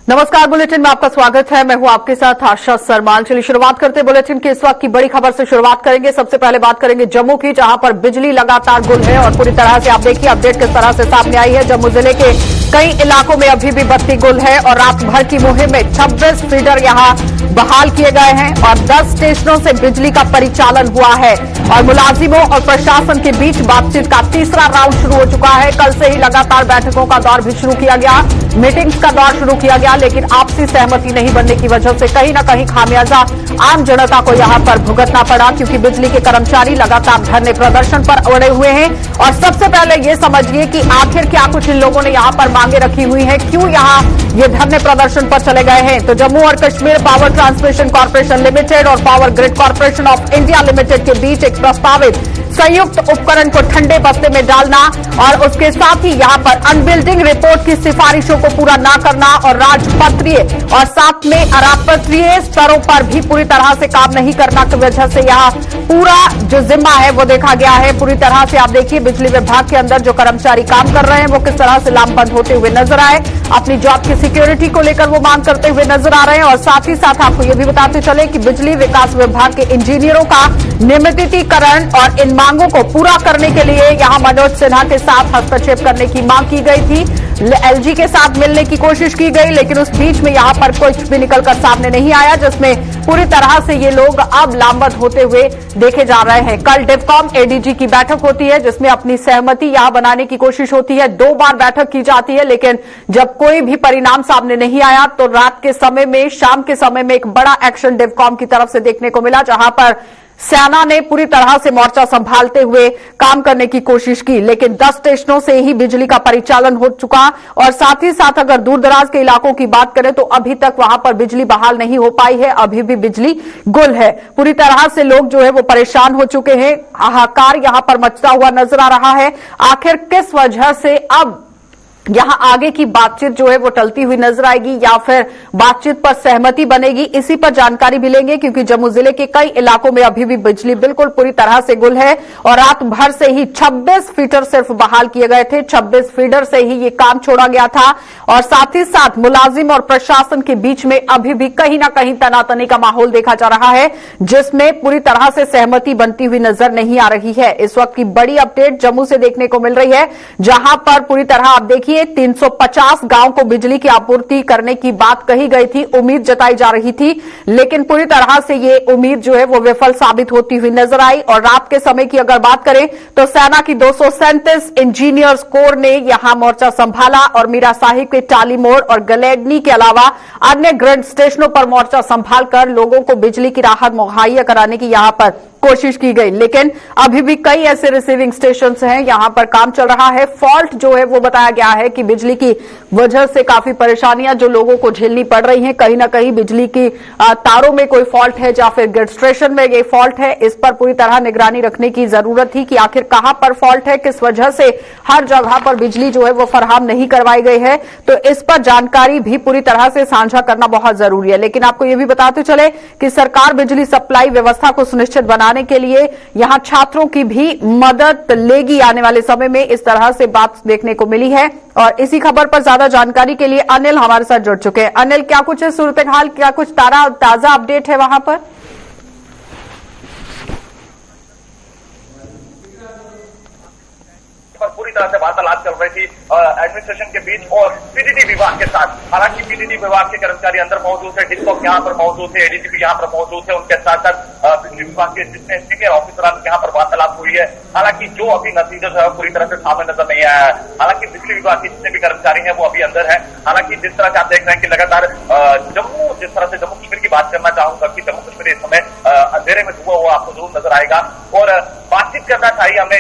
नमस्कार, बुलेटिन में आपका स्वागत है। मैं हूं आपके साथ आशा सरमाल। चलिए शुरुआत करते हैं बुलेटिन की इस वक्त की बड़ी खबर से शुरुआत करेंगे। सबसे पहले बात करेंगे जम्मू की, जहां पर बिजली लगातार गुल है और पूरी तरह से आप देखिए अपडेट किस तरह से सामने आई है। जम्मू जिले के कई इलाकों में अभी भी बत्ती गुल है और रात भर की मुहिम में 26 फीडर यहां बहाल किए गए हैं और 10 स्टेशनों से बिजली का परिचालन हुआ है और मुलाजिमों और प्रशासन के बीच बातचीत का तीसरा राउंड शुरू हो चुका है। कल से ही लगातार बैठकों का दौर भी शुरू किया गया, मीटिंग्स का दौर शुरू किया गया, लेकिन आपसी सहमति नहीं बनने की वजह से कहीं न कहीं खामियाजा आम जनता को यहां पर भुगतना पड़ा, क्योंकि बिजली के कर्मचारी लगातार धरने प्रदर्शन पर अड़े हुए हैं। और सबसे पहले ये समझिए कि आखिर क्या कुछ इन लोगों ने यहां पर मांगे रखी हुई है, क्यों यहां ये धरने प्रदर्शन पर चले गए हैं। तो जम्मू और Kashmir power transmission corporation limited और power grid corporation of India limited के बीच एक प्रस्तावित संयुक्त उपकरण को ठंडे बस्ते में डालना और उसके साथ ही यहां पर अनबिल्डिंग रिपोर्ट की सिफारिशों को पूरा न करना और राजपत्रीय और साथ में अरापत्रीय स्तरों पर भी पूरी तरह से काम नहीं करना की वजह से यहां पूरा जो जिम्मा है वो देखा गया है। पूरी तरह से आप देखिए बिजली विभाग के अंदर जो कर्मचारी काम कर रहे हैं वो किस तरह से लामबंद होते हुए नजर आए, अपनी जॉब की सिक्योरिटी को लेकर वो मांग करते हुए नजर आ रहे हैं। और साथ ही साथ आपको ये भी बताते चले कि बिजली विकास विभाग के इंजीनियरों का नियमितीकरण और इन मांगों को पूरा करने के लिए यहां मनोज सिन्हा के साथ हस्तक्षेप करने की मांग की गई थी। एलजी के साथ मिलने की कोशिश की गई, लेकिन उस बीच में यहां पर कुछ भी निकलकर सामने नहीं आया, जिसमें पूरी तरह से ये लोग अब लामबंद होते हुए देखे जा रहे हैं। कल डिवकॉम एडीजी की बैठक होती है, जिसमें अपनी सहमति यहां बनाने की कोशिश होती है। 2 बार बैठक की जाती है, लेकिन जब कोई भी परिणाम सामने नहीं आया तो रात के समय में, शाम के समय में एक बड़ा एक्शन डिवकॉम की तरफ से देखने को मिला, जहां पर सेना ने पूरी तरह से मोर्चा संभालते हुए काम करने की कोशिश की। लेकिन 10 स्टेशनों से ही बिजली का परिचालन हो चुका और साथ ही साथ अगर दूर दराज के इलाकों की बात करें तो अभी तक वहां पर बिजली बहाल नहीं हो पाई है, अभी भी बिजली गुल है। पूरी तरह से लोग जो है वो परेशान हो चुके हैं, हाहाकार यहां पर मचता हुआ नजर आ रहा है। आखिर किस वजह से अब यहां आगे की बातचीत जो है वो टलती हुई नजर आएगी या फिर बातचीत पर सहमति बनेगी, इसी पर जानकारी भी लेंगे, क्योंकि जम्मू जिले के कई इलाकों में अभी भी बिजली बिल्कुल पूरी तरह से गुल है और रात भर से ही 26 फीडर सिर्फ बहाल किए गए थे। 26 फीडर से ही ये काम छोड़ा गया था और साथ ही साथ मुलाजिम और प्रशासन के बीच में अभी भी कहीं ना कहीं तनातनी का माहौल देखा जा रहा है, जिसमें पूरी तरह से सहमति बनती हुई नजर नहीं आ रही है। इस वक्त की बड़ी अपडेट जम्मू से देखने को मिल रही है, जहां पर पूरी तरह आप देखिए 350 गांव को बिजली की आपूर्ति करने की बात कही गई थी, उम्मीद जताई जा रही थी, लेकिन पूरी तरह से ये उम्मीद जो है वो विफल साबित होती हुई नजर आई। और रात के समय की अगर बात करें तो सेना की 237 इंजीनियर्स कोर ने यहां मोर्चा संभाला और मीरा साहिब के टाली मोड़ और गलेडनी के अलावा अन्य ग्रिड स्टेशनों पर मोर्चा संभालकर लोगों को बिजली की राहत मुहैया कराने की यहां पर कोशिश की गई। लेकिन अभी भी कई ऐसे रिसीविंग स्टेशन हैं, यहां पर काम चल रहा है। फॉल्ट जो है वो बताया गया है कि बिजली की वजह से काफी परेशानियां जो लोगों को झेलनी पड़ रही हैं, कहीं ना कहीं बिजली की तारों में कोई फॉल्ट है या फिर ग्रिड स्टेशन में ये फॉल्ट है। इस पर पूरी तरह निगरानी रखने की जरूरत थी कि आखिर कहां पर फॉल्ट है, किस वजह से हर जगह पर बिजली जो है वो फराहम नहीं करवाई गई है। तो इस पर जानकारी भी पूरी तरह से साझा करना बहुत जरूरी है। लेकिन आपको यह भी बताते चले कि सरकार बिजली सप्लाई व्यवस्था को सुनिश्चित बनाने के लिए यहां छात्रों की भी मदद लेगी आने वाले समय में, इस तरह से बात देखने को मिली है। और इसी खबर पर ज्यादा जानकारी के लिए अनिल हमारे साथ जुड़ चुके हैं। अनिल, क्या कुछ है सूरत हाल, क्या कुछ ताजा अपडेट है वहां पर? पूरी तरह से वार्तालाप चल रही थी एडमिनिस्ट्रेशन के बीच और पीडीडी विभाग के साथ। हालांकि पीडीडी विभाग के कर्मचारी अंदर मौजूद थे, डिस्कॉम यहां पर मौजूद थे, एडीजीपी यहां पर मौजूद थे, उनके साथ साथ बिजली विभाग के जितने सीनियर ऑफिसर यहां पर वार्तालाप हुई है। हालांकि जो अभी नतीजा जो है पूरी तरह से सामने नजर नहीं आया है। हालांकि बिजली विभाग के जितने भी कर्मचारी हैं वो अभी अंदर है। हालांकि जिस तरह से आप देख रहे हैं कि लगातार जिस तरह से जम्मू कश्मीर की बात करना चाहूंगा कि जम्मू कश्मीर इस समय अंधेरे में डूबा हुआ आपको जरूर नजर आएगा और बातचीत करना चाहिए। हमने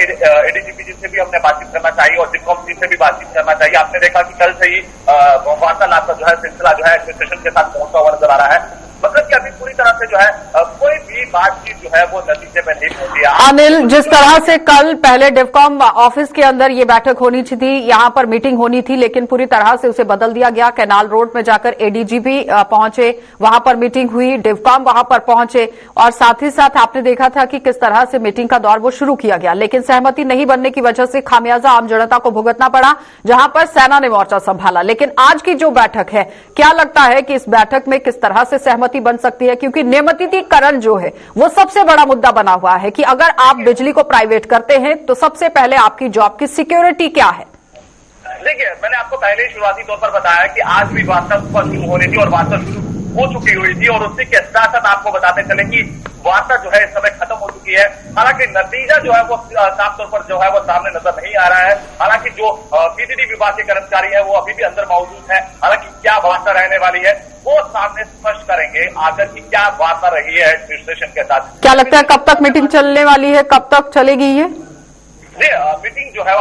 एडीजीपी जी से भी हमने बातचीत करना चाहिए और डिस्कॉम जी से भी बातचीत करना चाहिए। आपने देखा कि कल से ही वार्तालाप का जो है सिलसिला जो है एडमिनिस्ट्रेशन के साथ पहुंचता हुआ नजर आ रहा है। मतलब कि अभी पूरी तरह से जो है कोई भी बातचीत जो है वो नतीजे में नहीं मीटिंग होती है। अनिल, जिस तरह से कल पहले डिवकॉम ऑफिस के अंदर ये बैठक होनी थी, यहां पर मीटिंग होनी थी, लेकिन पूरी तरह से उसे बदल दिया गया। कैनाल रोड में जाकर एडीजीपी पहुंचे, वहां पर मीटिंग हुई, डिवकॉम वहां पर पहुंचे और साथ ही साथ आपने देखा था कि किस तरह से मीटिंग का दौर वो शुरू किया गया, लेकिन सहमति नहीं बनने की वजह से खामियाजा आम जनता को भुगतना पड़ा, जहां पर सेना ने मोर्चा संभाला। लेकिन आज की जो बैठक है, क्या लगता है कि इस बैठक में किस तरह से सहमति बन सकती है? क्योंकि नियमितीकरण जो है वो सबसे बड़ा मुद्दा बना हुआ है कि अगर आप बिजली को प्राइवेट करते हैं तो सबसे पहले आपकी जॉब की सिक्योरिटी क्या है? देखिए, मैंने आपको पहले ही शुरुआती तौर पर बताया कि आज भी वार्ता शुरू होनी थी और वार्ता शुरू हो चुकी हुई थी और उसी के साथ साथ आपको बताते चले कि वार्ता जो है इस समय खत्म हो चुकी है। हालांकि नतीजा जो है वो साफ तौर पर जो है वो सामने नजर नहीं आ रहा है। हालांकि जो पीडीडी विभाग के कर्मचारी है वो अभी भी अंदर मौजूद है। हालांकि क्या वार्ता रहने वाली है वो सामने स्पष्ट करेंगे आकर की क्या वार्ता रही है एडमिनिस्ट्रेशन के साथ। क्या लगता है कब तक मीटिंग चलने वाली है, कब तक चलेगी ये? मीटिंग जो है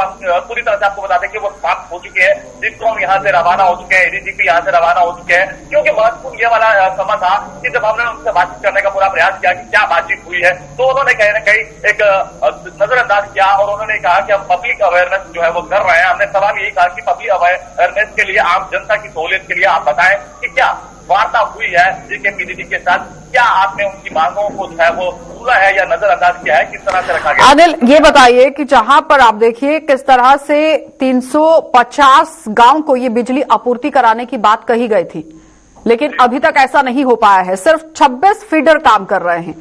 पूरी तरह से आपको बता दें कि वो समाप्त हो चुकी है। डिस्कॉम यहाँ से रवाना हो चुके हैं, एडीजीपी यहाँ से रवाना हो चुके हैं, क्योंकि महत्वपूर्ण ये वाला समय था कि जब हमने उनसे बातचीत करने का पूरा प्रयास किया कि क्या बातचीत हुई है, तो उन्होंने कहीं ना कहीं एक नजरअंदाज किया और उन्होंने कहा कि हम पब्लिक अवेयरनेस जो है वो कर रहे हैं। हमने सवाल यही कहा कि पब्लिक अवेयरनेस के लिए, आम जनता की सहूलियत के लिए आप बताएं कि क्या वार्ता हुई है जेकेपीडीडी के साथ, क्या आपने उनकी मांगों को जो है वो पूरा है या नजरअंदाज किया है, किस तरह से रखा गया? अनिल, ये बताइए कि जहां पर आप देखिए किस तरह से 350 गांव को ये बिजली आपूर्ति कराने की बात कही गई थी, लेकिन अभी तक ऐसा नहीं हो पाया है। सिर्फ 26 फीडर काम कर रहे हैं,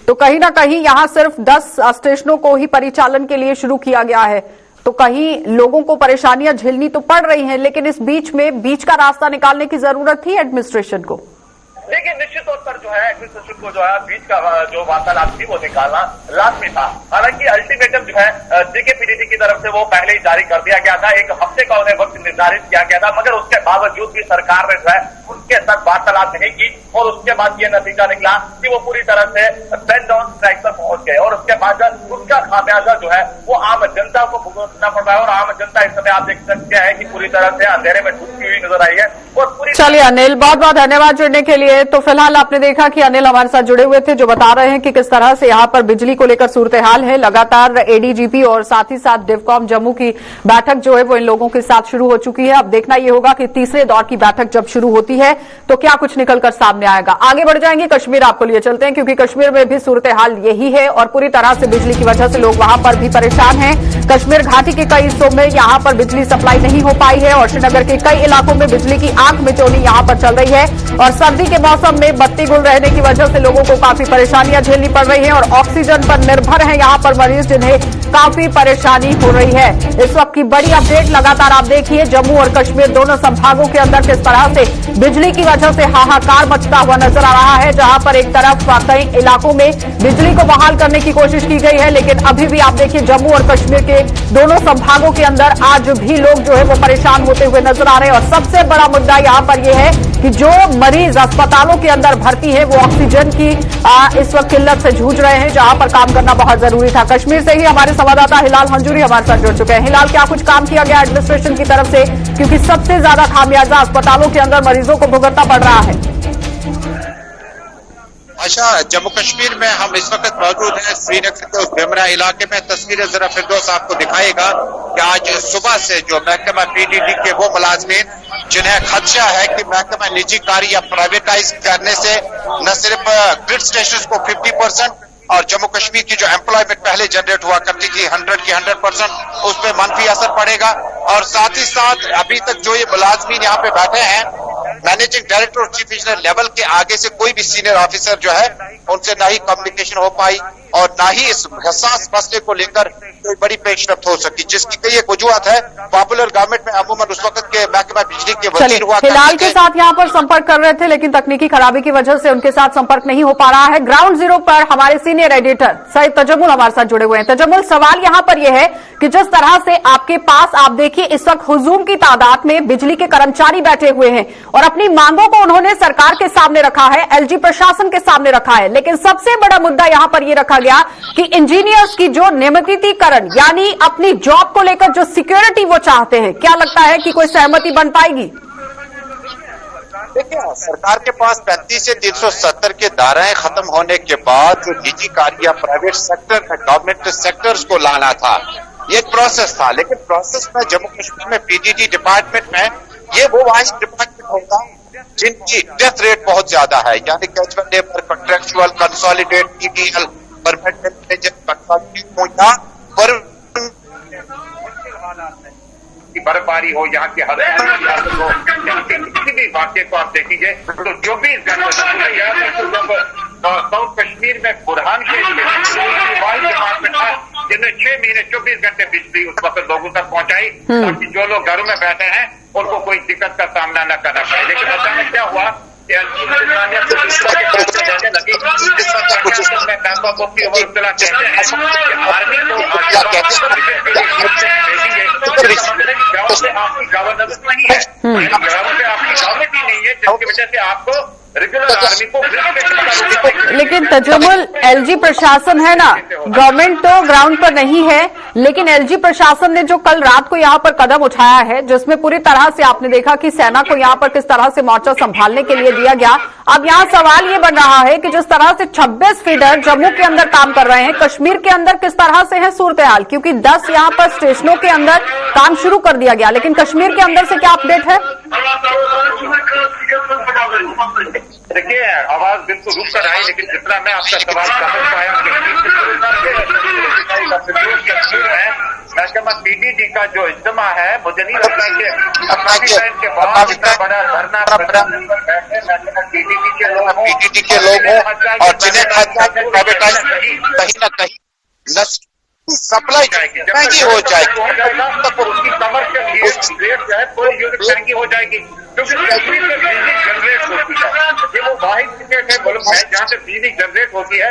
तो कहीं ना कहीं यहां सिर्फ 10 स्टेशनों को ही परिचालन के लिए शुरू किया गया है, तो कहीं लोगों को परेशानियां झेलनी तो पड़ रही हैं, लेकिन इस बीच में बीच का रास्ता निकालने की जरूरत थी एडमिनिस्ट्रेशन को। देखिए, निश्चित तौर पर जो है एडमिनिस्ट्रेशन को जो है बीच का जो वार्तालाप थी वो निकालना लाजमी था। हालांकि अल्टीमेटम जो है जेकेपीडीडी की तरफ से वो पहले ही जारी कर दिया गया था, एक हफ्ते का उन्हें वक्त निर्धारित किया गया था, मगर उसके बावजूद भी सरकार ने जो है उनके साथ वार्तालाप नहीं की और उसके बाद ये नतीजा निकला कि वो पूरी तरह से बेड डाउन स्ट्राइक पर पहुंच गए और उसके बाद उसका खामियाजा जो है वो आम जनता को भुगतना पड़ रहा है और आम जनता इस समय आप देख सकते हैं कि पूरी तरह से अंधेरे में डूबती हुई नजर आई है। और पूरी चलिए अनिल, बहुत बहुत धन्यवाद जुड़ने के लिए। तो फिलहाल आपने देखा कि अनिल हमारे साथ जुड़े हुए थे, जो बता रहे हैं कि किस तरह से यहां पर बिजली को लेकर सूरत हाल है। लगातार एडीजीपी और साथ ही साथ डिवकॉम जम्मू की बैठक जो है वो इन लोगों के साथ शुरू हो चुकी है। अब देखना यह होगा कि तीसरे दौर की बैठक जब शुरू होती है तो क्या कुछ निकलकर सामने आएगा। आगे बढ़ जाएंगे, कश्मीर आपको लिए चलते हैं, क्योंकि कश्मीर में भी सूरत हाल यही है और पूरी तरह से बिजली की वजह से लोग वहां पर भी परेशान हैं। कश्मीर घाटी के कई हिस्सों में यहां पर बिजली सप्लाई नहीं हो पाई है और श्रीनगर के कई इलाकों में बिजली की आंख मिचौनी यहां पर चल रही है और सर्दी के मौसम में बत्ती गुल रहने की वजह से लोगों को काफी परेशानियां झेलनी पड़ रही हैं और ऑक्सीजन पर निर्भर है यहां पर मरीज, जिन्हें काफी परेशानी हो रही है। इस वक्त की बड़ी अपडेट लगातार आप देखिए, जम्मू और कश्मीर दोनों संभागों के अंदर किस तरह से बिजली की वजह से हाहाकार मचता हुआ नजर आ रहा है, जहां पर एक तरफ कई इलाकों में बिजली को बहाल करने की कोशिश की गई है, लेकिन अभी भी आप देखिए जम्मू और कश्मीर के दोनों संभागों के अंदर आज भी लोग जो है वो परेशान होते हुए नजर आ रहे हैं। और सबसे बड़ा मुद्दा यहां पर यह है कि जो मरीज अस्पतालों के अंदर भर्ती है वो ऑक्सीजन की इस वक्त किल्लत से जूझ रहे हैं, जहां पर काम करना बहुत जरूरी था। कश्मीर से ही हमारे संवाददाता हिलाल हंजूरी हमारे साथ जुड़ चुके हैं। हिलाल, क्या कुछ काम किया गया एडमिनिस्ट्रेशन की तरफ से, क्योंकि सबसे ज्यादा खामियाजा अस्पतालों के अंदर मरीजों को भुगतना पड़ रहा है? अच्छा, जम्मू कश्मीर में हम इस वक्त मौजूद हैं श्रीनगर के उस बेमरा इलाके में। तस्वीरें जरा फिरदौस आपको दिखाएगा कि आज सुबह से जो महकमा पीडीडी के वो मुलाजमीन जिन्हें खदशा है कि महकमा निजीकारी या प्राइवेटाइज करने से न सिर्फ ग्रिड स्टेशन को 50% और जम्मू कश्मीर की जो एम्प्लॉयमेंट पहले जनरेट हुआ करती थी 100 की 100%, उस पर मनफी असर पड़ेगा। और साथ ही साथ अभी तक जो ये मुलाजमीन यहाँ पे बैठे हैं, मैनेजिंग डायरेक्टर और चीफ इंजीनियर लेवल के आगे से कोई भी सीनियर ऑफिसर जो है उनसे ना ही कम्युनिकेशन हो पाई और ना ही इस हसास मसले को लेकर कोई बड़ी पेशरफ्त हो सकी, जिसकी कई एक वजूहत है। पॉपुलर गवर्नमेंट में अमूमन उस वक्त के महकमा बिजली के वजीर हुआ हिलाल के साथ यहाँ पर संपर्क कर रहे थे, लेकिन तकनीकी खराबी की वजह से उनके साथ संपर्क नहीं हो पा रहा है। ग्राउंड जीरो पर हमारे सीनियर एडिटर सईद तजम्मुल हमारे साथ जुड़े हुए हैं। तजम्मुल, सवाल यहाँ पर यह है कि जिस तरह से आपके पास आप देखिए इस वक्त हुजूम की तादाद में बिजली के कर्मचारी बैठे हुए हैं और अपनी मांगों को उन्होंने सरकार के सामने रखा है, एलजी प्रशासन के सामने रखा है, लेकिन सबसे बड़ा मुद्दा यहां पर यह रखा गया कि इंजीनियर्स की जो नियमितीकरण यानी अपनी जॉब को लेकर जो सिक्योरिटी वो चाहते हैं, क्या लगता है कि कोई सहमति बन पाएगी? देखिए, सरकार के पास 35 से 370 के धाराएं खत्म होने के बाद जो निजी कार्य या प्राइवेट सेक्टर में गवर्नमेंट सेक्टर्स को लाना था, ये एक प्रोसेस था। लेकिन प्रोसेस में जम्मू कश्मीर में पीडीडी डिपार्टमेंट में ये वो वाइस डिपार्टमेंट होता है जिनकी डेथ रेट बहुत ज्यादा है, यानी casual labour, contractual, consolidate, PDL, बर्फबारी हो, यहाँ की हर हो, यहाँ के किसी भी वाक्य को आप देख लीजिए तो 24 घंटे साउथ कश्मीर में बुरहान के डिपार्टमेंट था जिन्हें 6 महीने 24 घंटे बिजली उस वक्त लोगों तक पहुंचाई ताकि जो लोग घरों में बैठे हैं उनको कोई दिक्कत का सामना न करना पड़े। लेकिन अचानक क्या हुआ कि आर्मी को आपकी गवर्नेंस नहीं है, आपकी गवर्नमेंट ही नहीं है, जिसकी वजह से आपको रेगुलर आर्मी को। लेकिन तजम्मुल एलजी प्रशासन है ना, गवर्नमेंट तो ग्राउंड पर नहीं है, लेकिन एलजी प्रशासन ने जो कल रात को यहां पर कदम उठाया है जिसमें पूरी तरह से आपने देखा कि सेना को यहां पर किस तरह से मोर्चा संभालने के लिए दिया गया। अब यहां सवाल ये बन रहा है कि जिस तरह से 26 फीडर जम्मू के अंदर काम कर रहे हैं, कश्मीर के अंदर किस तरह से है सूरत हाल, क्योंकि 10 यहां पर स्टेशनों के अंदर काम शुरू कर दिया गया, लेकिन कश्मीर के अंदर से क्या अपडेट है? देखिए, आवाज बिल्कुल रुक कर आई, लेकिन जितना मैं आपका सवाल समझ पाया महकमा पीडीडी का जो इज्तिमा है, मुझे नहीं लगता कि के बाद इतना बड़ा धरना पीडीडी के लोग हैं और जिन्हें कहीं न कहीं सप्लाई महंगी हो जाएगी, उसकी कमर्शियल रेट जो है पूरी यूनिट महंगी हो जाएगी, क्योंकि बिजली जनरेट होती है। ये वो वाहिद स्टेट है मुल्क है जहाँ से बिजली जनरेट होती है।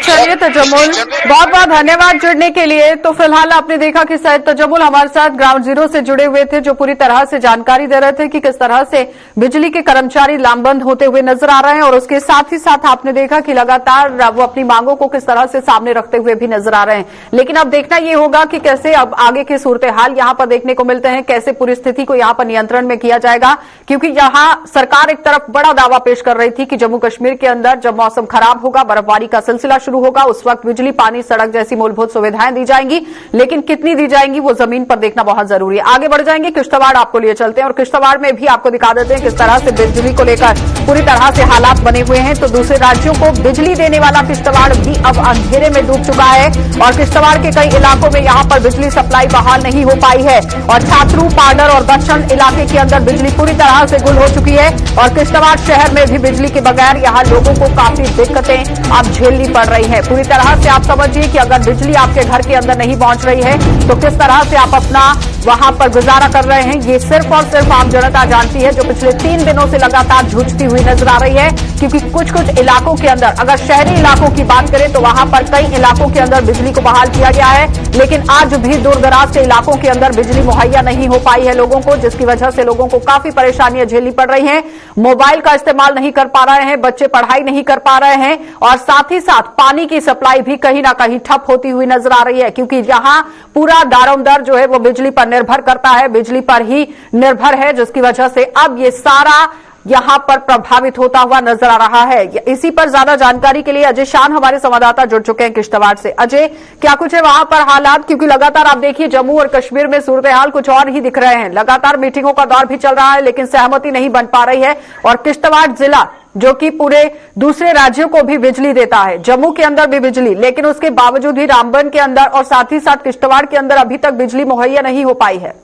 चलिए तजम्मुल, बहुत बहुत धन्यवाद जुड़ने के लिए। तो फिलहाल आपने देखा कि शायद तजम्मुल हमारे साथ ग्राउंड जीरो से जुड़े हुए थे, जो पूरी तरह से जानकारी दे रहे थे कि किस तरह से बिजली के कर्मचारी लामबंद होते हुए नजर आ रहे हैं, और उसके साथ ही साथ आपने देखा कि लगातार वो अपनी मांगों को किस तरह से सामने रखते हुए भी नजर आ रहे हैं। लेकिन अब देखना यह होगा कि कैसे अब आगे के सूरत हाल यहां पर देखने को मिलते हैं, कैसे पूरी स्थिति को यहां पर नियंत्रण में किया जाएगा, क्योंकि यहां सरकार एक तरफ बड़ा दावा पेश कर रही थी कि जम्मू कश्मीर के अंदर जब मौसम खराब होगा, बर्फबारी का सिलसिला शुरू होगा, उस वक्त बिजली, पानी, सड़क जैसी मूलभूत सुविधाएं दी जाएंगी, लेकिन कितनी दी जाएंगी वो जमीन पर देखना बहुत जरूरी है। आगे बढ़ जाएंगे, किश्तवाड़ आपको लिए चलते हैं और किश्तवाड़ में भी आपको दिखा देते हैं किस तरह से बिजली को लेकर पूरी तरह से हालात बने हुए हैं। तो दूसरे राज्यों को बिजली देने वाला किश्तवाड़ भी अब अंधेरे में डूब चुका है और किश्तवाड़ के कई इलाकों में यहां पर बिजली सप्लाई बहाल नहीं हो पाई है और छात्रू, पाडर और बच्चन इलाके के अंदर बिजली पूरी तरह से गुल हो चुकी है और किश्तवाड़ शहर में भी बिजली के बगैर यहां लोगों को काफी दिक्कतें अब झेलनी पड़ रही है। पूरी तरह से आप समझिए कि अगर बिजली आपके घर के अंदर नहीं पहुंच रही है तो किस तरह से आप अपना वहां पर गुजारा कर रहे हैं, ये सिर्फ और सिर्फ आम जनता जानती है, जो पिछले 3 दिनों से लगातार जूझती हुई नजर आ रही है। क्योंकि कुछ कुछ इलाकों के अंदर, अगर शहरी इलाकों की बात करें तो वहां पर कई इलाकों के अंदर बिजली को बहाल किया गया है, लेकिन आज भी दूरदराज के इलाकों के अंदर बिजली मुहैया नहीं हो पाई है लोगों को, जिसकी वजह से लोगों को काफी परेशानियां झेलनी पड़ रही हैं। मोबाइल का इस्तेमाल नहीं कर पा रहे हैं, बच्चे पढ़ाई नहीं कर पा रहे हैं और साथ ही साथ पानी की सप्लाई भी कहीं ना कहीं ठप होती हुई नजर आ रही है, क्योंकि यहां पूरा दारोमदार जो है वो बिजली पर निर्भर करता है, बिजली पर ही निर्भर है, जिसकी वजह से अब ये सारा यहां पर प्रभावित होता हुआ नजर आ रहा है। इसी पर ज्यादा जानकारी के लिए अजय शान हमारे संवाददाता जुड़ चुके हैं किश्तवाड़ से। अजय, क्या कुछ है वहां पर हालात, क्योंकि लगातार आप देखिए जम्मू और कश्मीर में सूरत हाल कुछ और ही दिख रहे हैं, लगातार मीटिंगों का दौर भी चल रहा है लेकिन सहमति नहीं बन पा रही है और किश्तवाड़ जिला जो कि पूरे दूसरे राज्यों को भी बिजली देता है, जम्मू के अंदर भी बिजली, लेकिन उसके बावजूद भी रामबन के अंदर और साथ ही साथ किश्तवाड़ के अंदर अभी तक बिजली मुहैया नहीं हो पाई है।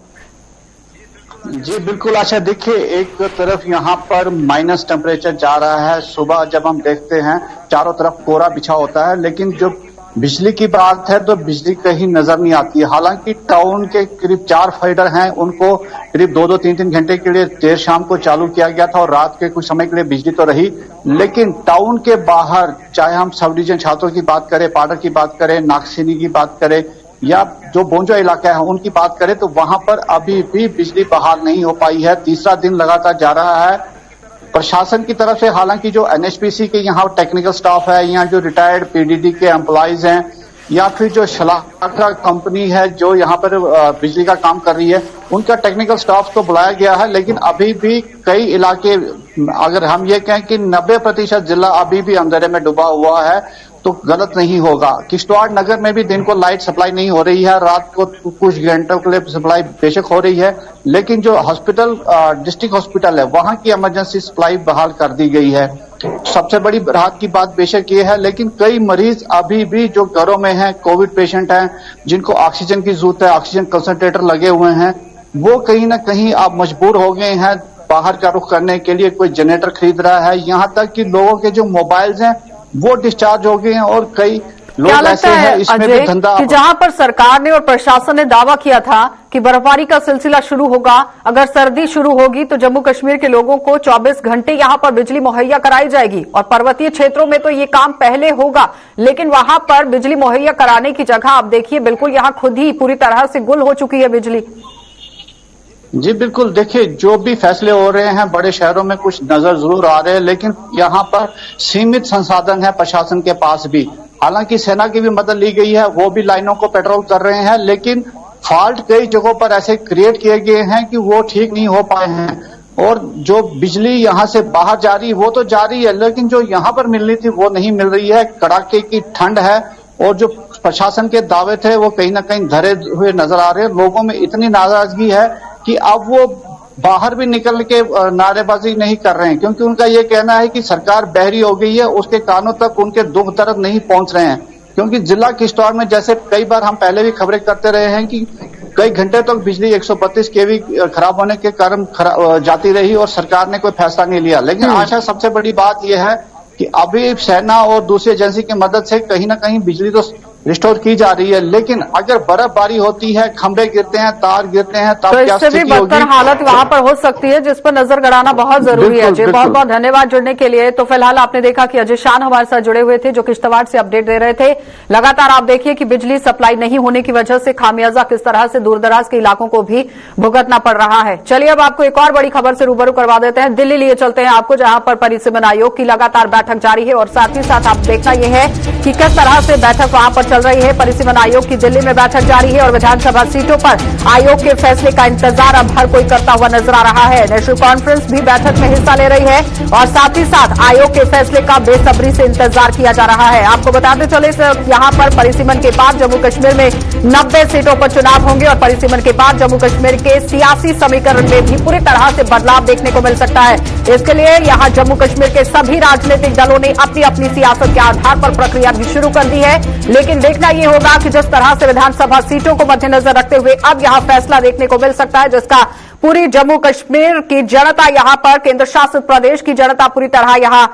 जी बिल्कुल आशा, देखिए एक तरफ यहाँ पर माइनस टेम्परेचर जा रहा है, सुबह जब हम देखते हैं चारों तरफ कोहरा बिछा होता है, लेकिन जो बिजली की बात है तो बिजली कहीं नजर नहीं आती है। हालांकि टाउन के करीब 4 फीडर हैं, उनको करीब 2-2, 3-3 घंटे के लिए देर शाम को चालू किया गया था और रात के कुछ समय के लिए बिजली तो रही, लेकिन टाउन के बाहर चाहे हम सब डिवीजन छात्रों की बात करें, पाडर की बात करें, नागसिनी की बात करें या जो बोंजो इलाका है उनकी बात करें तो वहां पर अभी भी बिजली बहाल नहीं हो पाई है। तीसरा दिन लगातार जा रहा है। प्रशासन की तरफ से हालांकि जो एनएचपीसी के यहाँ टेक्निकल स्टाफ है, यहाँ जो रिटायर्ड पीडीडी के एम्प्लॉइज हैं, या फिर जो शलाका कंपनी है जो यहाँ पर बिजली का काम कर रही है, उनका टेक्निकल स्टाफ तो बुलाया गया है, लेकिन अभी भी कई इलाके, अगर हम ये कहें कि 90% जिला अभी भी अंधेरे में डूबा हुआ है तो गलत नहीं होगा। किश्तवाड़ नगर में भी दिन को लाइट सप्लाई नहीं हो रही है, रात को कुछ घंटों के लिए सप्लाई बेशक हो रही है, लेकिन जो हॉस्पिटल डिस्ट्रिक्ट हॉस्पिटल है वहां की इमरजेंसी सप्लाई बहाल कर दी गई है। सबसे बड़ी राहत की बात बेशक ये है, लेकिन कई मरीज अभी भी जो घरों में हैं, कोविड पेशेंट हैं, जिनको ऑक्सीजन की जरूरत है, ऑक्सीजन कंसंट्रेटर लगे हुए हैं, वो कहीं ना कहीं अब मजबूर हो गए हैं बाहर का रुख करने के लिए। कोई जनरेटर खरीद रहा है, यहाँ तक कि लोगों के जो मोबाइल्स हैं वो डिस्चार्ज हो गए हैं और कई लोग ऐसे हैं इसमें भी धंधा। कि जहां पर सरकार ने और प्रशासन ने दावा किया था कि बर्फबारी का सिलसिला शुरू होगा, अगर सर्दी शुरू होगी तो जम्मू कश्मीर के लोगों को 24 घंटे यहां पर बिजली मुहैया कराई जाएगी और पर्वतीय क्षेत्रों में तो ये काम पहले होगा, लेकिन वहां पर बिजली मुहैया कराने की जगह आप देखिए बिल्कुल यहां खुद ही पूरी तरह से गुल हो चुकी है बिजली। जी बिल्कुल, देखिए जो भी फैसले हो रहे हैं बड़े शहरों में कुछ नजर जरूर आ रहे हैं, लेकिन यहाँ पर सीमित संसाधन है प्रशासन के पास भी। हालांकि सेना की भी मदद ली गई है, वो भी लाइनों को पेट्रोल कर रहे हैं, लेकिन फॉल्ट कई जगहों पर ऐसे क्रिएट किए गए हैं कि वो ठीक नहीं हो पाए हैं। और जो बिजली यहाँ से बाहर जा रही वो तो जा रही है, लेकिन जो यहाँ पर मिलनी थी वो नहीं मिल रही है। कड़ाके की ठंड है और जो प्रशासन के दावे थे वो कहीं ना कहीं धरे हुए नजर आ रहे हैं। लोगों में इतनी नाराजगी है कि अब वो बाहर भी निकल के नारेबाजी नहीं कर रहे हैं, क्योंकि उनका ये कहना है कि सरकार बहरी हो गई है, उसके कानों तक उनके दुख दर्द नहीं पहुंच रहे हैं। क्योंकि जिला किश्तवाड़ में जैसे कई बार हम पहले भी खबरें करते रहे हैं कि कई घंटे तक बिजली 132 केवी खराब होने के कारण जाती रही और सरकार ने कोई फैसला नहीं लिया। लेकिन आशा सबसे बड़ी बात यह है कि अभी सेना और दूसरी एजेंसी की मदद से कहीं ना कहीं बिजली तो रिस्टोर की जा रही है, लेकिन अगर बर्फबारी होती है, खंभे गिरते हैं, तार गिरते हैं, तब क्या स्थिति होगी? इससे भी बदतर हालत वहां पर हो सकती है, जिस पर नजर गड़ाना बहुत जरूरी है। जी बहुत बहुत धन्यवाद जुड़ने के लिए। तो फिलहाल आपने देखा कि अजय शान हमारे साथ जुड़े हुए थे जो किश्तवाड़ से अपडेट दे रहे थे। लगातार आप देखिए कि बिजली सप्लाई नहीं होने की वजह से खामियाजा किस तरह से दूरदराज के इलाकों को भी भुगतना पड़ रहा है। चलिए अब आपको एक और बड़ी खबर से रूबरू करवा देते हैं। दिल्ली लिए चलते हैं आपको, जहां पर परिसीमन आयोग की लगातार बैठक जारी है और साथ ही साथ आप देखना यह है कि किस तरह से बैठक वहां पर चल रही है। परिसीमन आयोग की दिल्ली में बैठक जारी है और विधानसभा सीटों पर आयोग के फैसले का इंतजार अब हर कोई करता हुआ नजर आ रहा है। नेशनल कॉन्फ्रेंस भी बैठक में हिस्सा ले रही है और साथ ही साथ आयोग के फैसले का बेसब्री से इंतजार किया जा रहा है। आपको बताते चले यहां पर परिसीमन के बाद जम्मू कश्मीर में 90 सीटों पर चुनाव होंगे और परिसीमन के बाद जम्मू कश्मीर के सियासी समीकरण में भी पूरी तरह से बदलाव देखने को मिल सकता है। इसके लिए यहां जम्मू कश्मीर के सभी राजनीतिक दलों ने अपनी अपनी सियासत के आधार पर प्रक्रिया भी शुरू कर दी है, लेकिन देखना यह होगा कि जिस तरह से विधानसभा सीटों को मद्देनजर रखते हुए अब यहां फैसला देखने को मिल सकता है, जिसका पूरी जम्मू कश्मीर की जनता, यहां पर केंद्र शासित प्रदेश की जनता पूरी तरह यहां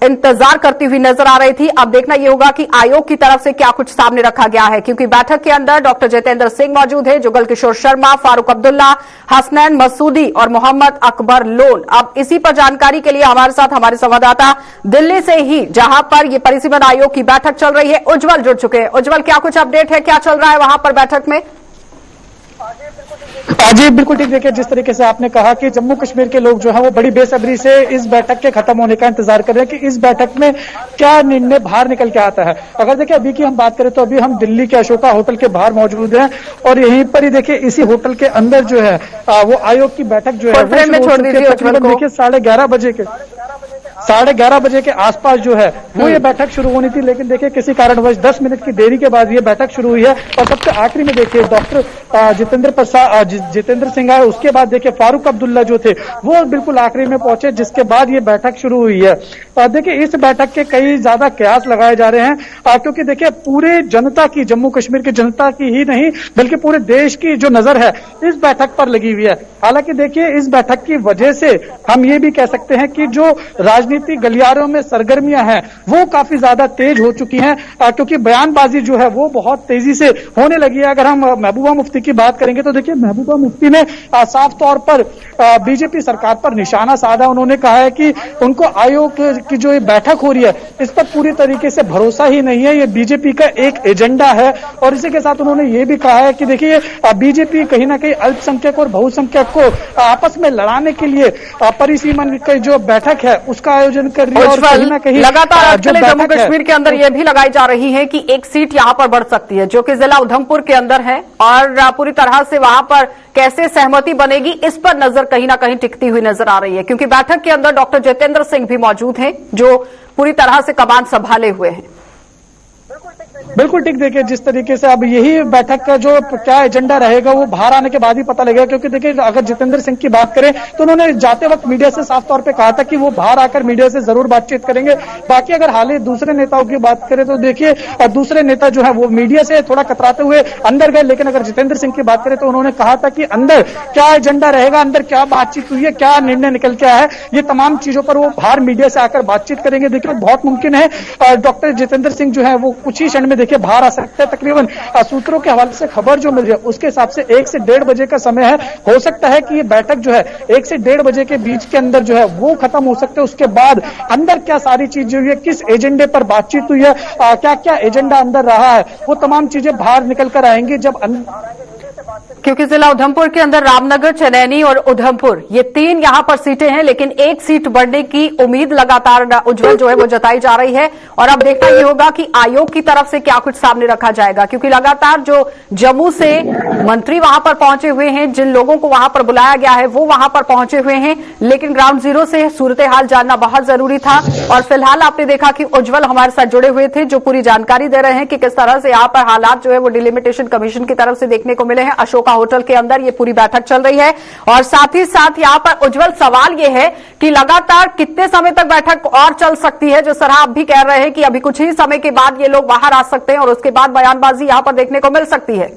इंतजार करती हुई नजर आ रही थी। अब देखना यह होगा कि आयोग की तरफ से क्या कुछ सामने रखा गया है, क्योंकि बैठक के अंदर डॉक्टर जितेंद्र सिंह मौजूद है, जुगल किशोर शर्मा, फारूक अब्दुल्ला, हसनैन मसूदी और मोहम्मद अकबर लोन। अब इसी पर जानकारी के लिए हमारे साथ हमारे संवाददाता दिल्ली से ही, जहां पर यह परिसीमन आयोग की बैठक चल रही है, उज्जवल जुड़ चुके हैं। उज्जवल, क्या कुछ अपडेट है, क्या चल रहा है वहां पर बैठक में? जी बिल्कुल ठीक। देखिए जिस तरीके से आपने कहा कि जम्मू कश्मीर के लोग जो है वो बड़ी बेसब्री से इस बैठक के खत्म होने का इंतजार कर रहे हैं कि इस बैठक में क्या निर्णय बाहर निकल के आता है। अगर देखिए अभी की हम बात करें तो अभी हम दिल्ली के अशोका होटल के बाहर मौजूद हैं और यहीं पर ही देखिए इसी होटल के अंदर जो है वो आयोग की बैठक जो है देखिए 11:30 बजे के आसपास जो है वो ये बैठक शुरू होनी थी, लेकिन देखिए किसी कारणवश 10 मिनट की देरी के बाद ये बैठक शुरू हुई है। और सबसे आखिरी में देखिए डॉक्टर जितेंद्र सिंह आए, उसके बाद देखिए फारूक अब्दुल्ला जो थे वो बिल्कुल आखिरी में पहुंचे, जिसके बाद ये बैठक शुरू हुई है। देखिए इस बैठक के कई ज्यादा कयास लगाए जा रहे हैं, क्योंकि देखिए पूरे जनता की, जम्मू कश्मीर की जनता की ही नहीं बल्कि पूरे देश की जो नजर है इस बैठक पर लगी हुई है। हालांकि देखिए इस बैठक की वजह से हम ये भी कह सकते हैं कि जो राजनीति गलियारों में सरगर्मियां हैं वो काफी ज्यादा तेज हो चुकी हैं, क्योंकि बयानबाजी जो है वो बहुत तेजी से होने लगी है। अगर हम महबूबा मुफ्ती की बात करेंगे तो देखिए महबूबा मुफ्ती ने साफ तौर पर बीजेपी सरकार पर निशाना साधा। उन्होंने कहा है कि उनको आयोग की जो ये बैठक हो रही है इस पर पूरी तरीके से भरोसा ही नहीं है, ये बीजेपी का एक एजेंडा है। और इसी के साथ उन्होंने ये भी कहा है कि देखिए बीजेपी कहीं ना कहीं अल्पसंख्यक और बहुसंख्यक को आपस में लड़ाने के लिए परिसीमन की जो बैठक है उसका आयोजन कर रही है और कहीं ना कहीं लगातार अटकलें जो जम्मू बैठक है, कश्मीर के अंदर यह भी लगाई जा रही है कि एक सीट यहां पर बढ़ सकती है, जो कि जिला उधमपुर के अंदर है, और पूरी तरह से वहां पर कैसे सहमति बनेगी इस पर नजर कहीं ना कहीं टिकती हुई नजर आ रही है, क्योंकि बैठक के अंदर डॉक्टर जितेंद्र सिंह भी मौजूद हैं, जो पूरी तरह से कमान संभाले हुए हैं। बिल्कुल ठीक। देखिए जिस तरीके से अब यही बैठक का जो क्या एजेंडा रहेगा वो बाहर आने के बाद ही पता लगेगा, क्योंकि देखिए अगर जितेंद्र सिंह की बात करें तो उन्होंने जाते वक्त मीडिया से साफ तौर पे कहा था कि वो बाहर आकर मीडिया से जरूर बातचीत करेंगे। बाकी अगर हाल ही दूसरे नेताओं की बात करें तो देखिए दूसरे नेता जो है वो मीडिया से थोड़ा कतराते हुए अंदर गए, लेकिन अगर जितेंद्र सिंह की बात करें तो उन्होंने कहा था कि अंदर क्या एजेंडा रहेगा, अंदर क्या बातचीत हुई है, क्या निर्णय निकल के आया है, ये तमाम चीजों पर वो बाहर मीडिया से आकर बातचीत करेंगे। देखिए बहुत मुमकिन है डॉक्टर जितेंद्र सिंह जो है वो कुछ ही क्षण में देखिए बाहर आ सकते हैं। तकरीबन सूत्रों के हवाले से खबर जो मिल रही है उसके हिसाब से 1 से 1.5 बजे का समय है। हो सकता है कि ये बैठक जो है 1 से 1.5 बजे के बीच के अंदर जो है वो खत्म हो सकते हैं। उसके बाद अंदर क्या सारी चीजें हुई है, किस एजेंडे पर बातचीत हुई है, क्या क्या एजेंडा अंदर रहा है, वो तमाम चीजें बाहर निकल कर आएंगी जब क्योंकि जिला उधमपुर के अंदर रामनगर, चनैनी और उधमपुर ये 3 यहां पर सीटें हैं, लेकिन एक सीट बढ़ने की उम्मीद लगातार उज्जवल जो है वो जताई जा रही है। और अब देखना ये होगा कि आयोग की तरफ से क्या कुछ सामने रखा जाएगा, क्योंकि लगातार जो जम्मू से मंत्री वहां पर पहुंचे हुए हैं, जिन लोगों को वहां पर बुलाया गया है वो वहां पर पहुंचे हुए हैं, लेकिन ग्राउंड जीरो से सूरत हाल जानना बहुत जरूरी था। और फिलहाल आपने देखा कि उज्जवल हमारे साथ जुड़े हुए थे, जो पूरी जानकारी दे रहे हैं कि किस तरह से यहां पर हालात जो है वो डिलिमिटेशन कमीशन की तरफ से देखने को मिले हैं। अशोका होटल के अंदर ये पूरी बैठक चल रही है, और साथ ही साथ यहां पर उज्जवल सवाल ये है कि लगातार कितने समय तक बैठक और चल सकती है। जो सराह आप भी कह रहे हैं कि अभी कुछ ही समय के बाद ये लोग बाहर आ सकते हैं और उसके बाद बयानबाजी यहां पर देखने को मिल सकती है।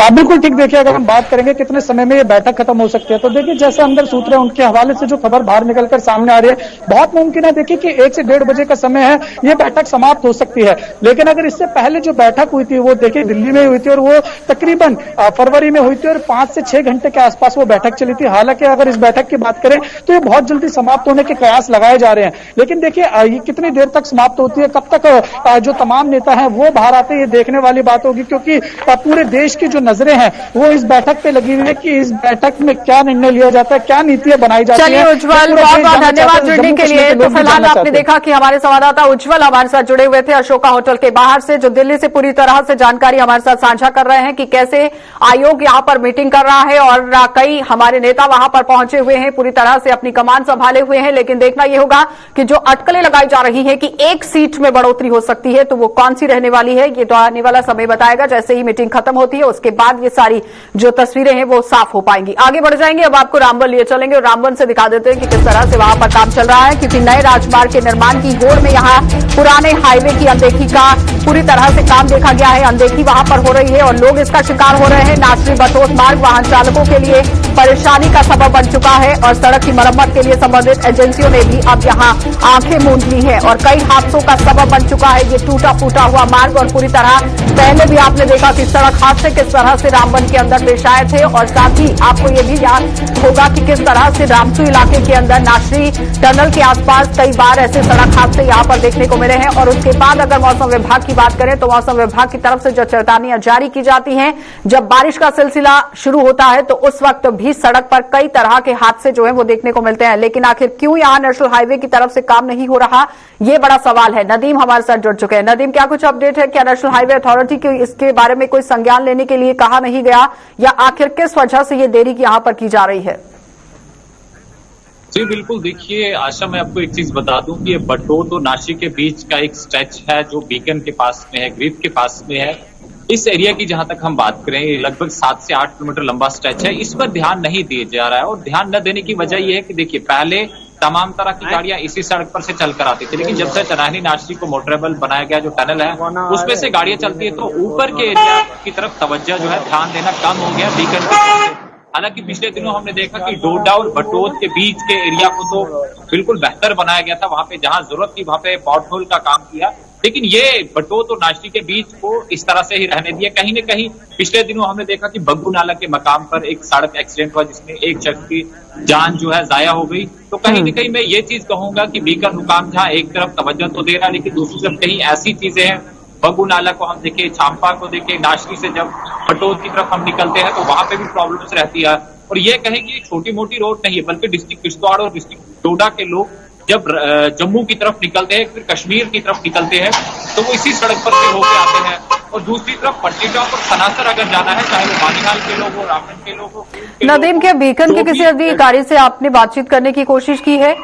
बिल्कुल ठीक। देखिए अगर हम बात करेंगे कितने समय में ये बैठक खत्म हो सकती है, तो देखिए जैसे अंदर सूत्र है उनके हवाले से जो खबर बाहर निकलकर सामने आ रही है, बहुत मुमकिन है देखिए कि 1 से 1.5 बजे का समय है, ये बैठक समाप्त हो सकती है। लेकिन अगर इससे पहले जो बैठक हुई थी वो देखिए दिल्ली में हुई थी, और वो तकरीबन फरवरी में हुई थी, और 5 से 6 घंटे के आसपास वो बैठक चली थी। हालांकि अगर इस बैठक की बात करें तो ये बहुत जल्दी समाप्त होने के कयास लगाए जा रहे हैं, लेकिन देखिए ये कितनी देर तक समाप्त होती है, कब तक जो तमाम नेता हैं वो बाहर आते हैं, ये देखने वाली बात होगी। क्योंकि पूरे देश की जो नजरें हैं वो इस बैठक पे लगी हुई है कि इस बैठक में क्या निर्णय लिया जाता है, क्या नीतियां बनाई जाती हैं। चलिए उज्जवल, बहुत बहुत धन्यवाद जुड़ने के लिए। तो फिलहाल आपने देखा कि हमारे संवाददाता उज्जवल हमारे साथ जुड़े हुए थे अशोका होटल के बाहर से, जो दिल्ली से पूरी तरह से जानकारी हमारे साथ साझा कर रहे हैं कि कैसे आयोग यहां पर मीटिंग कर रहा है, और कई हमारे नेता वहां पर पहुंचे हुए हैं, पूरी तरह से अपनी कमान संभाले हुए हैं। लेकिन देखना यह होगा कि जो अटकलें लगाई जा रही है कि एक सीट में बढ़ोतरी हो सकती है, तो वो कौन सी रहने वाली है, ये तो आने वाला समय बताएगा। जैसे ही मीटिंग खत्म होती है उसके बाद ये सारी जो तस्वीरें हैं वो साफ हो पाएंगी। आगे बढ़ जाएंगे, अब आपको रामबन लिए चलेंगे और रामबन से दिखा देते हैं कि किस तरह से वहां पर काम चल रहा है, क्योंकि नए राजमार्ग के निर्माण की होड़ में यहां पुराने हाईवे की अनदेखी का पूरी तरह से काम देखा गया है। अनदेखी वहां पर हो रही है और लोग इसका शिकार हो रहे हैं। नासरी बटोत मार्ग वाहन चालकों के लिए परेशानी का सबब बन चुका है, और सड़क की मरम्मत के लिए संबंधित एजेंसियों ने भी अब यहां आंखें मूंद ली है, और कई हादसों का सबब बन चुका है ये टूटा फूटा हुआ मार्ग। और पूरी तरह पहले भी आपने देखा कि सड़क हादसे किस तरह से रामबन के अंदर पेश आए थे, और साथ ही आपको ये भी याद होगा कि किस तरह से रामसू इलाके के अंदर नासरी टनल के आसपास कई बार ऐसे सड़क हादसे यहां पर देखने को मिले हैं। और उसके बाद अगर मौसम विभाग की बात करें तो मौसम विभाग की तरफ से जो चेतावनियां जारी की जाती हैं, जब बारिश का सिलसिला शुरू होता है तो उस वक्त भी सड़क पर कई तरह के हादसे जो है वो देखने को मिलते हैं। लेकिन आखिर क्यों यहां नेशनल हाईवे की तरफ से काम नहीं हो रहा, ये बड़ा सवाल है। नदीम हमारे साथ जुड़ चुके हैं। नदीम, क्या कुछ अपडेट है? क्या नेशनल हाईवे अथॉरिटी को इसके बारे में कोई संज्ञान लेने के लिए कहा नहीं गया, या आखिर किस वजह से ये देरी यहां पर की जा रही है? जी बिल्कुल, देखिए आशा, मैं आपको एक चीज बता दूं कि ये बटोत और नाशी के बीच का एक स्ट्रेच है जो बीकन के पास में है, ग्रीफ के पास में है। इस एरिया की जहां तक हम बात करें, लगभग 7 से 8 किलोमीटर लंबा स्ट्रेच है। इस पर ध्यान नहीं दिया जा रहा है, और ध्यान न देने की वजह यह है कि देखिए पहले तमाम तरह की गाड़ियां इसी सड़क पर से चलकर आती थी, लेकिन जब से चनैनी नासरी को मोटरेबल बनाया गया, जो टनल है उसमें से गाड़ियां चलती है, तो ऊपर के एरिया की तरफ तवज्जो जो है ध्यान देना कम हो गया बीकन की तरफ से। हालांकि पिछले दिनों हमने देखा कि डोडा और बटोत के बीच के एरिया को तो बिल्कुल बेहतर बनाया गया था, वहां पे जहां जरूरत थी वहां पे पॉट होल का काम किया, लेकिन ये बटोत और नासरी के बीच को इस तरह से ही रहने दिया। कहीं न कहीं पिछले दिनों हमने देखा कि बग्गू नाला के मकाम पर एक सड़क एक्सीडेंट हुआ जिसमें एक शख्स की जान जो है जाया हो गई। तो कहीं न कहीं मैं ये चीज कहूंगा कि बीकर हुकाम जहां एक तरफ तवज्जो तो दे रहा है, लेकिन दूसरी तरफ कहीं ऐसी चीजें हैं, बग्गू नाला को हम देखें, छाम्पा को देखें, नासरी से जब बटोत की तरफ हम निकलते हैं तो वहां पे भी प्रॉब्लम्स रहती है। और ये कहें कि ये छोटी मोटी रोड नहीं है, बल्कि डिस्ट्रिक्ट किश्तवाड़ और डिस्ट्रिक्ट डोडा के लोग जब जम्मू की तरफ निकलते हैं, फिर कश्मीर की तरफ निकलते हैं, तो वो इसी सड़क पर से होके आते हैं। और दूसरी तरफ पट्टी टॉप और सनासर अगर जाना है, चाहे वो बानीहाल के लोग हो, रामगढ़ के लोग हो, नदीम, क्या बीकन के किसी अधिकारी से आपने बातचीत करने की कोशिश की है?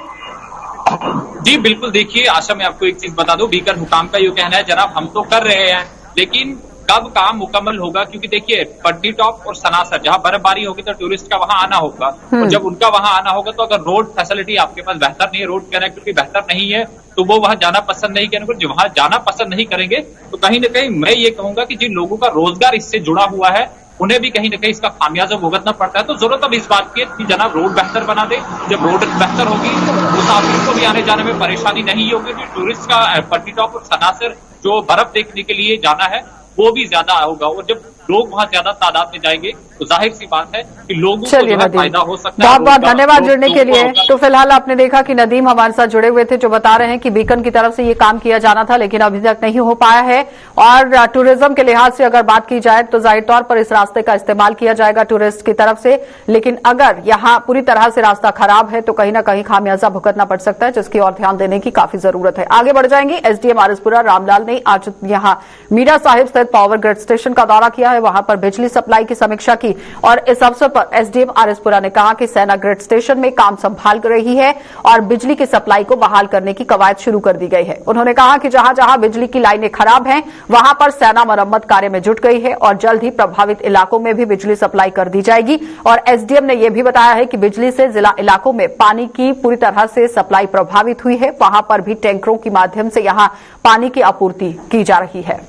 जी बिल्कुल, देखिए आशा, मैं आपको एक चीज बता दूं, बीकन हुकाम का ये कहना है जनाब हम तो कर रहे हैं, लेकिन कब काम मुकम्मल होगा, क्योंकि देखिए पट्टी टॉप और सनासर जहां बर्फबारी होगी तो टूरिस्ट का वहां आना होगा, और जब उनका वहां आना होगा तो अगर रोड फैसिलिटी आपके पास बेहतर नहीं है, रोड कनेक्टिविटी बेहतर नहीं है, तो वो वहां जाना पसंद नहीं करेंगे। जो वहां जाना पसंद नहीं करेंगे तो कहीं ना कहीं मैं ये कहूंगा कि जिन लोगों का रोजगार इससे जुड़ा हुआ है उन्हें भी कहीं ना कहीं इसका खामियाजा भुगतना पड़ता है। तो जरूरत अब इस बात की है कि जनाब रोड बेहतर बना दे। जब रोड बेहतर होगी मुसाफिर को भी आने जाने में परेशानी नहीं होगी। टूरिस्ट का पट्टी टॉप और सनासर जो बर्फ देखने के लिए जाना है वो भी ज्यादा होगा, और जब लोग वहां ज्यादा तादाद में जाएंगे तो जाहिर सी बात है कि लोगों को जो है फायदा हो सकता है। बहुत बहुत धन्यवाद जुड़ने के लिए। तो फिलहाल आपने देखा कि नदीम हमारे साथ जुड़े हुए थे, जो बता रहे हैं कि बीकन की तरफ से ये काम किया जाना था, लेकिन अभी तक नहीं हो पाया है। और टूरिज्म के लिहाज से अगर बात की जाए तो जाहिर तौर पर इस रास्ते का इस्तेमाल किया जाएगा टूरिस्ट की तरफ से, लेकिन अगर यहां पूरी तरह से रास्ता खराब है तो कहीं ना कहीं खामियाजा भुगतना पड़ सकता है, जिसकी ओर ध्यान देने की काफी जरूरत है। आगे बढ़ जाएंगे। एसडीएम आरएसपुरा रामलाल ने आज यहां मीरा साहिब स्थित पावर ग्रिड स्टेशन का दौरा किया है, वहां पर बिजली सप्लाई की समीक्षा की, और इस अवसर पर एसडीएम आरएसपुरा ने कहा कि सेना ग्रिड स्टेशन में काम संभाल रही है और बिजली की सप्लाई को बहाल करने की कवायद शुरू कर दी गई है। उन्होंने कहा कि जहां जहां बिजली की लाइनें खराब हैं वहां पर सेना मरम्मत कार्य में जुट गई है और जल्द ही प्रभावित इलाकों में भी बिजली सप्लाई कर दी जाएगी। और एसडीएम ने यह भी बताया है कि बिजली से जिला इलाकों में पानी की पूरी तरह से सप्लाई प्रभावित हुई है, वहां पर भी टैंकरों के माध्यम से यहां पानी की आपूर्ति की जा रही है।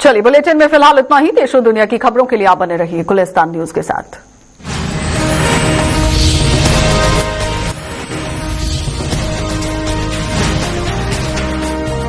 चलिए, बुलेटिन में फिलहाल इतना ही। देश और दुनिया की खबरों के लिए आप बने रहिए गुलिस्तान न्यूज के साथ।